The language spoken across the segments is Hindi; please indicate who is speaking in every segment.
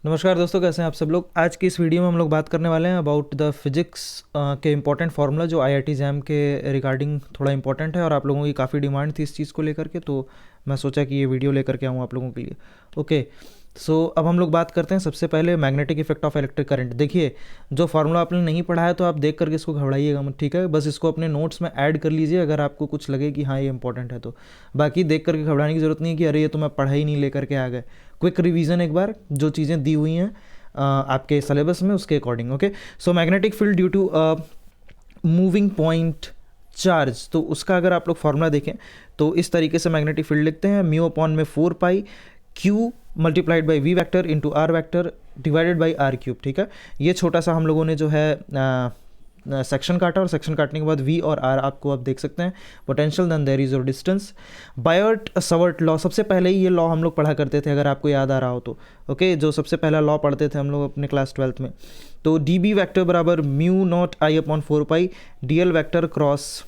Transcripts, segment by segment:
Speaker 1: नमस्कार दोस्तों, कैसे हैं आप सब लोग। आज की इस वीडियो में हम लोग बात करने वाले हैं अबाउट द फिजिक्स के इंपॉर्टेंट फार्मूला जो आईआईटी जैम के रिगार्डिंग थोड़ा इंपॉर्टेंट है और आप लोगों की काफ़ी डिमांड थी इस चीज़ को लेकर के, तो मैं सोचा कि ये वीडियो लेकर के आऊँ आप लोगों के लिए। ओके, सो अब हम लोग बात करते हैं सबसे पहले magnetic effect of electric current. देखिए, जो फार्मूला आपने नहीं पढ़ा है तो आप देख करके इसको घबराइएगा मत, ठीक है। बस इसको अपने नोट्स में ऐड कर लीजिए अगर आपको कुछ लगे कि हाँ ये इंपॉर्टेंट है तो। बाकी देख करके घबराने की ज़रूरत नहीं है कि अरे ये तो मैं पढ़ा ही नहीं लेकर के आ गए। क्विक रिवीजन एक बार, जो चीज़ें दी हुई हैं आपके सिलेबस में उसके according. Okay, so magnetic field due to moving point charge, तो उसका अगर आप लोग फार्मूला देखें तो इस तरीके से मैग्नेटिक फील्ड लिखते हैं, म्यू अपॉन में 4 pi q multiplied by v vector into r vector divided by r cube, ठीक है। ये छोटा सा हम लोगों ने जो है सेक्शन काटा और सेक्शन काटने के बाद v और r आपको आप देख सकते हैं। Potential then there is your distance. Biot Savart law, सबसे पहले ही ये लॉ हम लोग पढ़ा करते थे अगर आपको याद आ रहा हो तो। ओके, जो सबसे पहला लॉ पढ़ते थे हम लोग अपने क्लास 12th में, तो डी बी वैक्टर बराबर mu not I upon 4 pi d l vector cross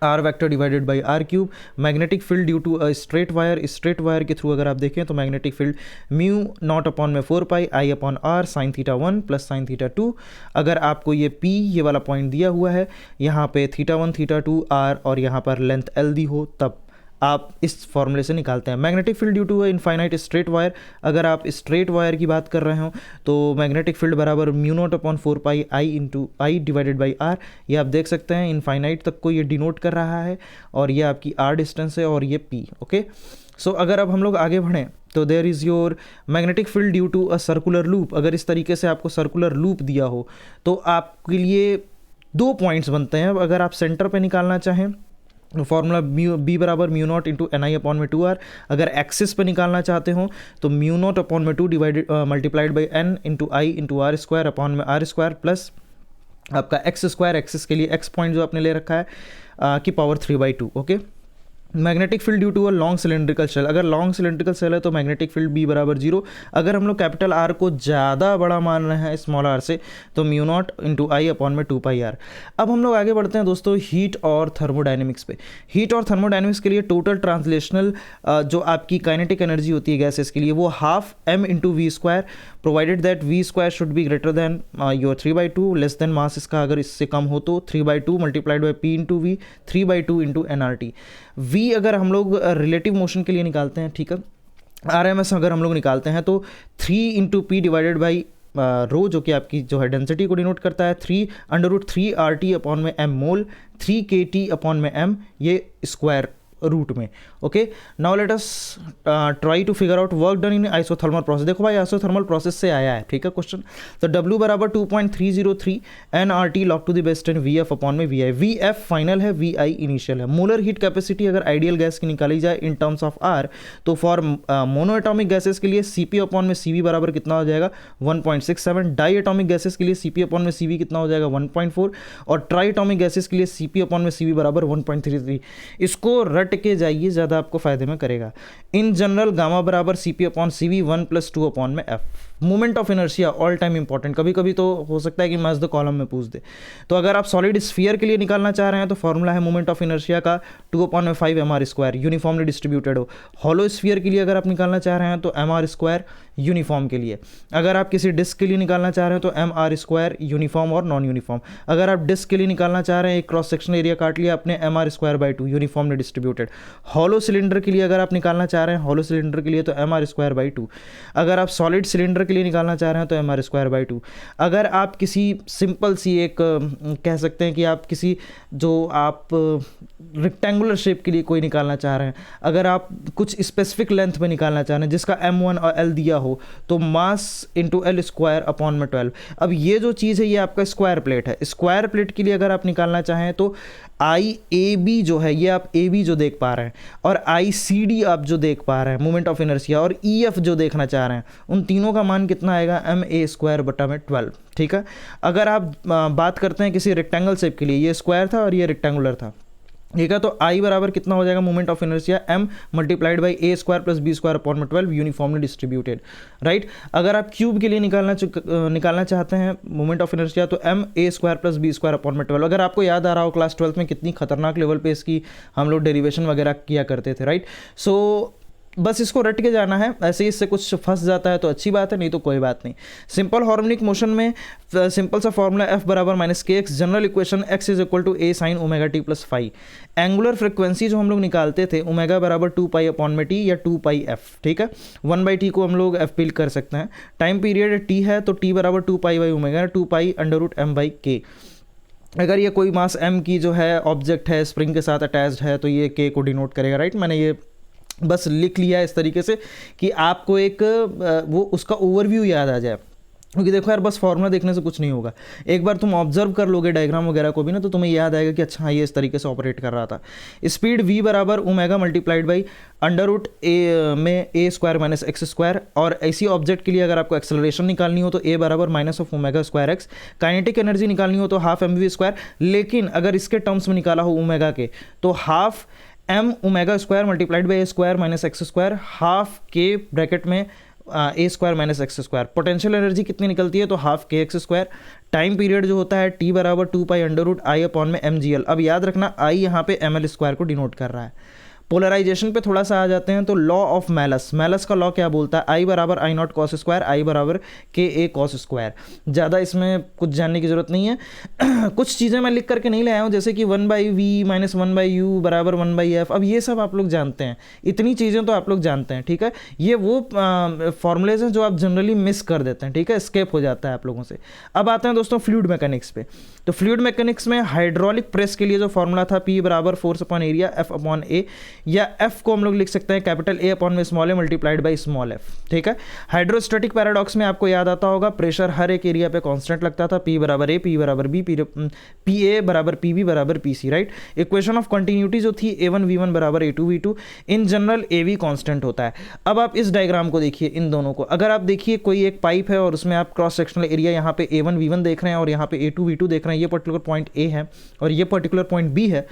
Speaker 1: r vector divided by r cube. Magnetic field due to a straight wire, straight wire के थ्रू अगर आप देखें तो magnetic field mu not upon में 4 pi I upon r sine theta 1 plus sine theta 2। अगर आपको ये पी ये वाला पॉइंट दिया हुआ है, यहाँ पे थीटा 1 थीटा 2 आर और यहाँ पर लेंथ एल दी हो, तब आप इस फॉर्मूले से निकालते हैं। Magnetic field due to infinite straight wire, अगर आप स्ट्रेट वायर की बात कर रहे हो तो मैग्नेटिक फील्ड बराबर mu not upon 4 pi I into I divided by R. ये आप देख सकते हैं इनफाइनाइट तक को ये डिनोट कर रहा है और ये आपकी आर डिस्टेंस है और ये पी। ओके, सो अगर अब हम लोग आगे बढ़ें तो there is your magnetic field due to a circular loop. अगर इस तरीके से आपको सर्कुलर लूप दिया हो तो आपके लिए 2 पॉइंट्स बनते हैं। अगर आप सेंटर पे निकालना चाहें फॉर्मूला म्यू बी बराबर mu not into N I upon में 2 आर। अगर एक्सिस पे निकालना चाहते हो तो म्यू नॉट अपॉन में 2 divided multiplied by N into I into R square upon में आर स्क्वायर प्लस आपका एक्स स्क्वायर, एक्सिस के लिए एक्स पॉइंट जो आपने ले रखा है की power 3/2। Okay, magnetic field due to a long cylindrical shell, अगर लॉन्ग सिलेंड्रिकल शेल है तो मैग्नेटिक फील्ड बी बराबर 0। अगर हम लोग कैपिटल आर को ज़्यादा बड़ा मान रहे हैं स्मॉल आर से तो म्यू नॉट इंटू आई अपॉन में 2 पाई आर। अब हम लोग आगे बढ़ते हैं दोस्तों हीट और थर्मोडाइनमिक्स पे। हीट और थर्मोडाइनमिक्स के लिए टोटल ट्रांसलेशनल जो आपकी काइनेटिक एनर्जी होती है गैसेस के लिए वो half M into V square, provided that V square should be greater than your 3/2, less than mass इसका अगर इससे कम हो तो 3/2 multiplied by P into V 3/2 into N R T. V अगर हम लोग रिलेटिव मोशन के लिए निकालते हैं, ठीक है, आर एम एस अगर हम लोग निकालते हैं तो 3 into P divided by rho जो कि आपकी जो है डेंसिटी को डिनोट करता है 3/3 आर टी अपॉन में M mole 3 K T upon में एम, ये स्क्वायर रूट में। Okay, now let us try to figure out work done in isothermal process. देखो भाई आइसोथर्मल प्रोसेस से आया है, ठीक है क्वेश्चन। तो W बराबर 2.303 N R T log to the base 10 V F upon में V I. V F final है, वी आई इनिशियल है। मोलर हीट कैपेसिटी अगर आइडियल गैस की निकाली जाए इन टर्म्स ऑफ आर तो फॉर मोनो एटॉमिक गैसेस के लिए सी पी अपॉन में सी वी बराबर कितना हो जाएगा 1.67। डाई एटॉमिक गैसेस के लिए सी पी अपॉन में सी वी कितना हो जाएगा 1.4 और ट्राई एटॉमिक गैसेस के लिए सी पी अपॉन में सी वी बराबर 1.33। इसको रट के जाइए, ज़्यादा आपको फायदे में करेगा। इन जनरल गामा बराबर C P upon C V 1 + 2 upon में F. Moment of inertia all time important, कभी कभी तो हो सकता है कि मैच द कॉलम में पूछ दे। तो अगर आप सॉलिड स्फीयर के लिए निकालना चाह रहे हैं तो फॉर्मूला है मोमेंट ऑफ इनर्शिया का 2/5 M R square, uniformly distributed हो। हॉलो स्फीयर के लिए अगर आप निकालना चाह रहे हैं तो एम आर स्क्वायर यूनिफॉर्म के लिए। अगर आप किसी डिस्क के लिए निकालना चाह रहे हैं तो एम आर स्क्वायर यूनिफॉर्म और नॉन यूनिफॉर्म। अगर आप डिस्क के लिए निकालना चाह रहे हैं, एक क्रॉस सेक्शन एरिया काट लिया आपने, M R square by 2 uniformly distributed. Hollow cylinder के लिए अगर आप निकालना चाह रहे हैं, हॉलो सिलेंडर के लिए तो एम आर स्क्वायर बाई 2। अगर आप सॉलिड सिलेंडर के लिए निकालना चाह रहे हैं तो एम आर स्क्वायर बाई 2। अगर आप किसी सिंपल सी एक कह सकते हैं कि आप किसी जो आप रेक्टेंगुलर शेप के लिए कोई निकालना चाह रहे हैं, अगर आप कुछ स्पेसिफिक लेंथ में निकालना चाह रहे हैं जिसका M1 और L दिया हो तो mass into L square upon में 12। अब ये जो चीज़ है ये आपका स्क्वायर प्लेट है। स्क्वायर प्लेट के लिए अगर आप निकालना चाहें तो आई ए बी जो है, ये आप ए बी जो देख पा रहे हैं और आई सी डी आप जो देख पा रहे हैं मोमेंट ऑफ इनर्शिया, और ई एफ जो देखना चाह रहे हैं, उन तीनों का मान कितना आएगा एम ए स्क्वायर बटा में 12, ठीक है। अगर आप बात करते हैं किसी रेक्टेंगल शेप के लिए, ये स्क्वायर था और ये रेक्टेंगुलर था, ठीक है, तो आई बराबर कितना हो जाएगा moment of inertia M multiplied by A square plus B square upon में 12 यूनिफॉर्मली डिस्ट्रीब्यूटेड, राइट। अगर आप क्यूब के लिए निकालना चाहते हैं मोमेंट ऑफ इनर्शिया तो M A square plus B square upon में 12। अगर आपको याद आ रहा हो क्लास 12th में कितनी खतरनाक लेवल पे इसकी हम लोग डेरिवेशन वगैरह किया करते थे, राइट। सो बस इसको रट के जाना है, ऐसे ही इससे कुछ फंस जाता है तो अच्छी बात है, नहीं तो कोई बात नहीं। सिंपल हार्मोनिक मोशन में सिंपल सा फॉर्मूला F बराबर minus K X, general equation x is equal to a sine omega T plus phi. Angular frequency जो हम लोग निकालते थे ओमेगा बराबर 2 पाई अपॉन में टी या 2 पाई f, ठीक है, 1 बाई टी को हम लोग f पिल कर सकते हैं। टाइम पीरियड t है तो t बराबर 2 pi by omega 2 pi under root m by K. अगर ये कोई मास m की जो है ऑब्जेक्ट है स्प्रिंग के साथ अटैच्ड है तो ये k को डिनोट करेगा, राइट। मैंने ये बस लिख लिया इस तरीके से कि आपको एक वो उसका ओवरव्यू याद आ जाए, क्योंकि देखो यार बस फॉर्मूला देखने से कुछ नहीं होगा, एक बार तुम ऑब्जर्व कर लोगे डायग्राम वगैरह को भी ना तो तुम्हें याद आएगा कि अच्छा हाँ ये इस तरीके से ऑपरेट कर रहा था। स्पीड v बराबर omega multiplied by under root A में a square minus X square, और ऐसी ऑब्जेक्ट के लिए अगर आपको एक्सेलरेशन निकालनी हो तो a बराबर minus of omega square x, kinetic energy निकालनी हो तो हाफ एम वी स्क्वायर, लेकिन अगर इसके टर्म्स में निकाला हो ओमेगा के तो half m omega square multiplied by A square minus X square, half के ब्रैकेट में A square minus X square. Potential energy कितनी निकलती है तो हाफ के एक्स स्क्वायर। टाइम पीरियड जो होता है टी बराबर 2 pi under root I upon में एम जी एल। अब याद रखना आई यहाँ पे एम एल स्क्वायर को डिनोट कर रहा है। पोलराइजेशन पे थोड़ा सा आ जाते हैं तो लॉ ऑफ मैलस, मैलस का लॉ क्या बोलता है, आई बराबर आई नॉट कॉस स्क्वायर, आई बराबर के ए कॉस स्क्वायर। ज़्यादा इसमें कुछ जानने की जरूरत नहीं है। कुछ चीज़ें मैं लिख करके नहीं ले आया हूँ, जैसे कि 1 by V minus 1 by U बराबर 1 बाई एफ। अब ये सब आप लोग जानते हैं, इतनी चीज़ें तो आप लोग जानते हैं, ठीक है। ये वो फॉर्मूलेज हैं जो आप जनरली मिस कर देते हैं, ठीक है, स्केप हो जाता है आप लोगों से। अब आते हैं दोस्तों फ्लूइड मैकेनिक्स पे। तो फ्लूइड मैकेनिक्स में हाइड्रोलिक प्रेस के लिए जो फॉर्मूला था P बराबर force upon area F upon A, या F को हम लोग लिख सकते हैं कैपिटल A अपॉन में small a multiplied by small f, ठीक है। हाइड्रोस्टैटिक पैराडॉक्स में आपको याद आता होगा प्रेशर हर एक एरिया पे कांस्टेंट लगता था, P बराबर A, P बराबर B, PA बराबर PB बराबर PC, right. Equation of continuity जो थी A1 V1 बराबर A2 V2, in general AV constant होता है। अब आप इस डायग्राम को देखिए, इन दोनों को अगर आप देखिए कोई एक पाइप है और उसमें आप क्रॉस सेक्शनल एरिया यहाँ पे A1 V1 देख रहे हैं और यहाँ पे A2 V2 देख रहे हैं, ये पर्टिकुलर पॉइंट A है और ये पर्टिकुलर पॉइंट B है।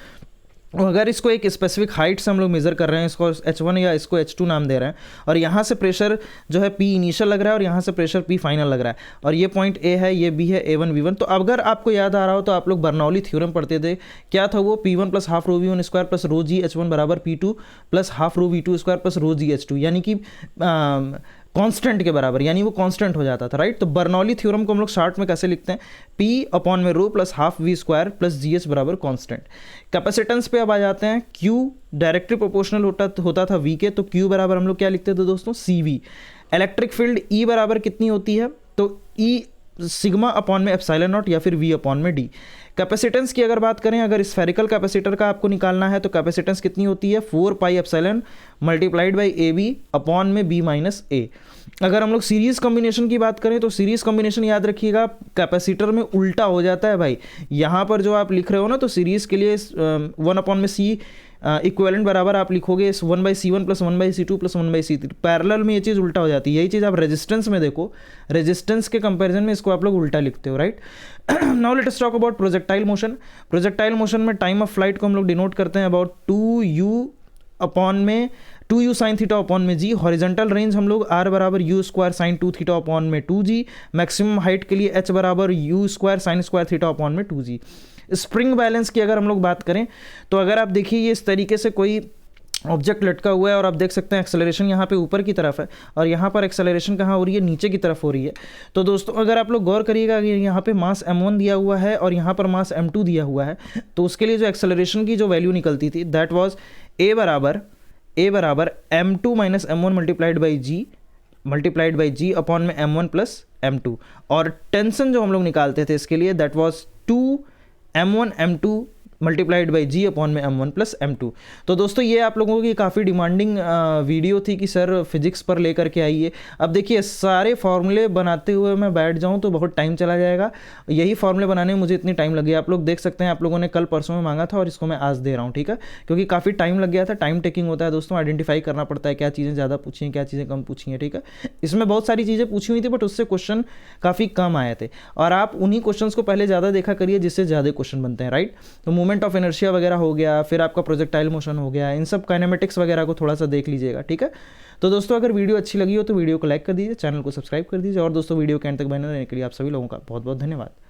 Speaker 1: अगर इसको एक स्पेसिफिक हाइट से हम लोग मेजर कर रहे हैं, इसको H1 या इसको H2 नाम दे रहे हैं, और यहाँ से प्रेशर जो है P इनिशियल लग रहा है और यहाँ से प्रेशर P फाइनल लग रहा है, और ये पॉइंट A है, ये B है, A1 V1। तो अगर आपको याद आ रहा हो तो आप लोग बर्नौली थ्योरम पढ़ते थे, क्या था वो, P1 plus half rho V1 square plus rho G H1 बराबर P2 plus half rho V2 square plus rho G H2, यानी कि कांस्टेंट के बराबर, यानी वो कांस्टेंट हो जाता था, राइट। तो बर्नौली थ्योरम को हम लोग शॉर्ट में कैसे लिखते हैं, P अपॉन में rho plus half V square plus G H बराबर कांस्टेंट। कैपेसिटेंस पे अब आ जाते हैं, Q डायरेक्टली प्रोपोर्शनल होता था V के, तो Q बराबर हम लोग क्या लिखते थे दोस्तों, CV। इलेक्ट्रिक फील्ड E बराबर कितनी होती है, तो E सिग्मा अपॉन में एप्सिलॉन नॉट या फिर V अपॉन में D। कैपेसिटेंस की अगर बात करें, अगर स्फेरिकल कैपेसिटर का आपको निकालना है तो कैपेसिटेंस कितनी होती है, 4 pi epsilon multiplied by A B upon में B माइनस ए। अगर हम लोग सीरीज कॉम्बिनेशन की बात करें तो सीरीज कॉम्बिनेशन याद रखिएगा कैपेसिटर में उल्टा हो जाता है भाई। यहाँ पर जो आप लिख रहे हो ना, तो सीरीज के लिए 1 अपॉन में C इक्वेलेंट बराबर आप लिखोगे 1 by C1 plus 1 by C2 plus 1 by C3। Parallel में ये चीज़ उल्टा हो जाती है। यही चीज़ आप रेजिस्टेंस में देखो, रेजिस्टेंस के कंपैरिजन में इसको आप लोग उल्टा लिखते हो, right. Now let us talk about projectile motion. Projectile motion में टाइम ऑफ फ्लाइट को हम लोग डिनोट करते हैं अबाउट 2u अपॉन में 2u साइन थीटा अपॉन में g। हॉरिजॉन्टल रेंज हम लोग r बराबर u square sine 2 theta upon में 2g। मैक्सिमम हाइट के लिए h बराबर u square sine square theta upon में 2g। स्प्रिंग बैलेंस की अगर हम लोग बात करें तो अगर आप देखिए ये इस तरीके से कोई ऑब्जेक्ट लटका हुआ है और आप देख सकते हैं एक्सेलरेशन यहाँ पे ऊपर की तरफ है और यहाँ पर एक्सेलरेशन कहाँ हो रही है, नीचे की तरफ हो रही है। तो दोस्तों अगर आप लोग गौर करिएगा कि यहाँ पे मास m1 दिया हुआ है और यहाँ पर मास m2 दिया हुआ है, तो उसके लिए जो एक्सेलरेशन की जो वैल्यू निकलती थी दैट वाज a बराबर m2 minus m1 multiplied by g upon में m1 प्लस m2। और टेंशन जो हम लोग निकालते थे इसके लिए that was 2m1 m2 multiplied by G upon में m1 प्लस m2। तो दोस्तों ये आप लोगों की काफ़ी डिमांडिंग वीडियो थी कि सर फिजिक्स पर लेकर के आइए। अब देखिए सारे फार्मूले बनाते हुए मैं बैठ जाऊं तो बहुत टाइम चला जाएगा, यही फार्मूले बनाने में मुझे इतनी टाइम लगी। आप लोग देख सकते हैं, आप लोगों ने कल परसों में मांगा था और इसको मैं आज दे रहा हूँ, ठीक है, क्योंकि काफ़ी टाइम लग गया था। टाइम टेकिंग होता है दोस्तों, आइडेंटिफाई करना पड़ता है क्या चीज़ें ज़्यादा पूछी हैं, क्या चीज़ें कम पूछी हैं, ठीक है। इसमें बहुत सारी चीज़ें पूछी हुई थी बट उससे क्वेश्चन काफ़ी कम आए थे और आप उन्हीं क्वेश्चन को पहले ज़्यादा देखा करिए जिससे ज़्यादा क्वेश्चन बनते हैं, राइट। तो मूवमेंट ऑफ इनर्शिया वगैरह हो गया, फिर आपका प्रोजेक्टाइल मोशन हो गया, इन सब काइनेमेटिक्स वगैरह को थोड़ा सा देख लीजिएगा, ठीक है। तो दोस्तों अगर वीडियो अच्छी लगी हो तो वीडियो को लाइक कर दीजिए, चैनल को सब्सक्राइब कर दीजिए और दोस्तों वीडियो के अंत तक बने रहने के लिए आप सभी लोगों का बहुत बहुत धन्यवाद।